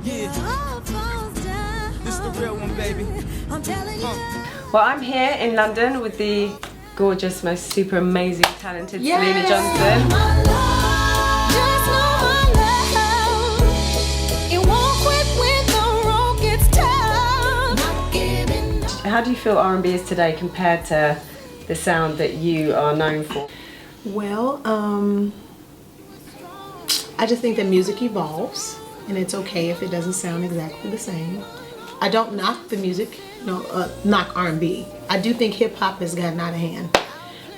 Yeah, this is the real one, baby. Well, I'm here in London with the gorgeous, most super amazing, talented Syleena Johnson. How do you feel R&B is today compared to the sound that you are known for? Well, I just think that music evolves, and it's okay if it doesn't sound exactly the same. I don't knock the music, knock R&B. I do think hip hop has gotten out of hand,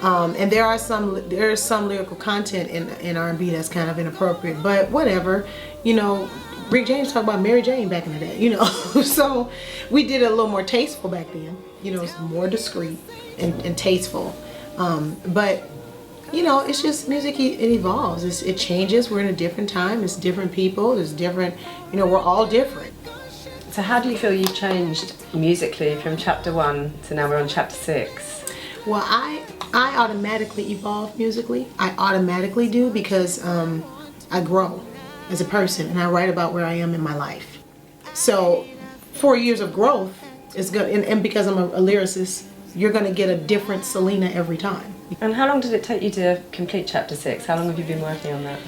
and there is some lyrical content in R&B that's kind of inappropriate. But whatever, you know, Rick James talked about Mary Jane back in the day, you know. So we did it a little more tasteful back then. You know, it's more discreet and tasteful, but. You know, it's just music, it evolves, it changes, we're in a different time, it's different people, it's different, you know, we're all different. So how do you feel you've changed musically from chapter 1 to now we're on chapter 6? Well, I automatically evolve musically. I automatically do because I grow as a person and I write about where I am in my life. So 4 years of growth is good, and because I'm a lyricist, you're going to get a different Syleena every time. And how long did it take you to complete chapter 6? How long have you been working on that?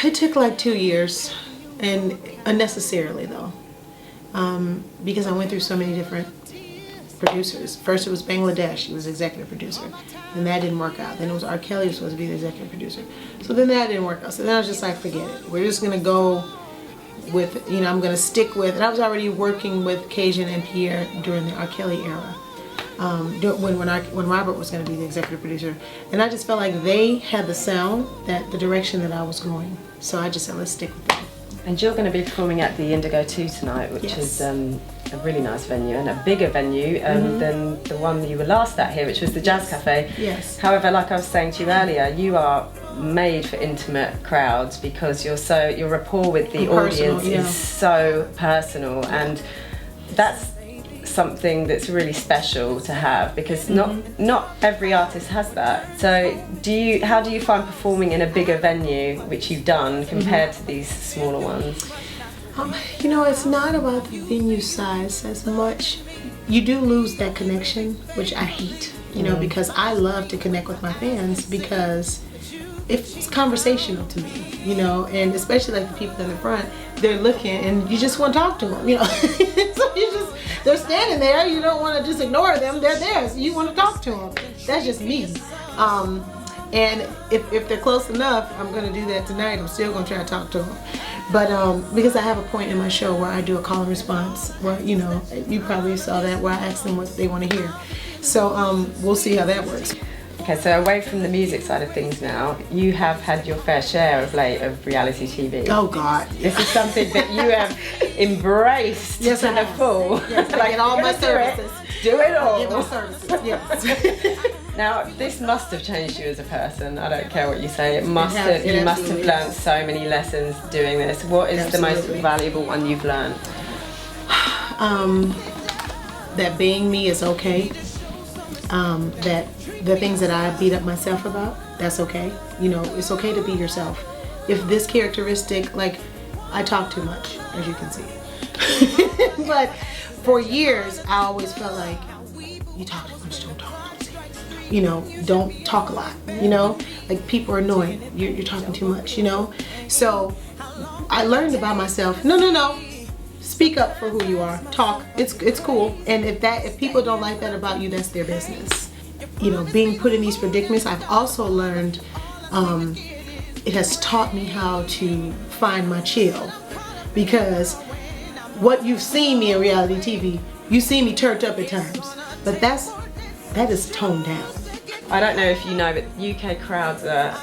It took like 2 years, and unnecessarily though, because I went through so many different producers. First it was Bangladesh, he was executive producer, and that didn't work out. Then it was R. Kelly was supposed to be the executive producer, so then that didn't work out. So then I was just like, forget it. We're just gonna go with, you know, I'm gonna stick with, and I was already working with Cajun and Pierre during the R. Kelly era. When Robert was going to be the executive producer, and I just felt like they had the sound, the direction that I was going, so I just said let's stick with them. And you're going to be performing at the Indigo 2 tonight, which is a really nice venue and a bigger venue than the one you were last at here, which was the Jazz Cafe. Yes. However, like I was saying to you earlier, you are made for intimate crowds because your rapport with the audience is so personal, and that's something that's really special to have, because not every artist has that. So how do you find performing in a bigger venue, which you've done, compared to these smaller ones? You know, it's not about the venue size as much. You do lose that connection, which I hate, you know, because I love to connect with my fans because it's conversational to me, you know, and especially like the people in the front, they're looking and you just want to talk to them, you know. So they're standing there, you don't want to just ignore them, they're there, so you want to talk to them. That's just me. And if they're close enough, I'm going to do that tonight. I'm still going to try to talk to them. But because I have a point in my show where I do a call and response, where, you know, you probably saw that, where I ask them what they want to hear. So we'll see how that works. Okay, so away from the music side of things now, you have had your fair share of late of reality TV. Oh God. This is something that you have embraced to the full. Yes, I get all my services. Do it all. I get my services, yes. Now, this must have changed you as a person. I don't care what you say. You must have learned so many lessons doing this. What is the most valuable one you've learned? That being me is okay. That the things that I beat up myself about, that's okay. You know, it's okay to be yourself. If this characteristic, like, I talk too much, as you can see. But for years, I always felt like, you talk too much, don't talk. You know, don't talk a lot, you know? Like, people are annoying, you're talking too much, you know? So I learned about myself, no. Speak up for who you are. Talk. It's cool. And if people don't like that about you, that's their business. You know, being put in these predicaments, I've also learned, it has taught me how to find my chill. Because what you've seen me in reality TV, you see me turned up at times. But that is toned down. I don't know if you know, but UK crowds are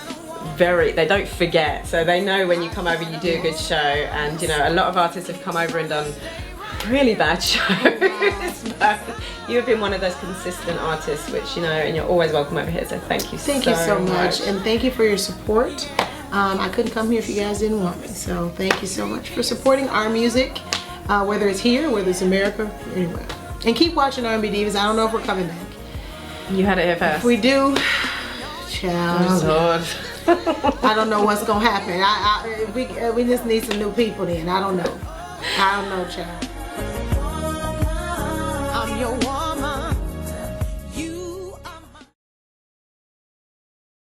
they don't forget, so they know when you come over you do a good show, and you know, a lot of artists have come over and done really bad shows. But you have been one of those consistent artists, which, you know, and you're always welcome over here, so thank you so much. And thank you for your support. I couldn't come here if you guys didn't want me, so thank you so much for supporting our music, whether it's here, whether it's America, anywhere. And keep watching R&B Divas. I don't know if we're coming back. You had it here first. If we do, child, Lord. I don't know what's gonna happen. We just need some new people then. I don't know. I don't know, child. I'm your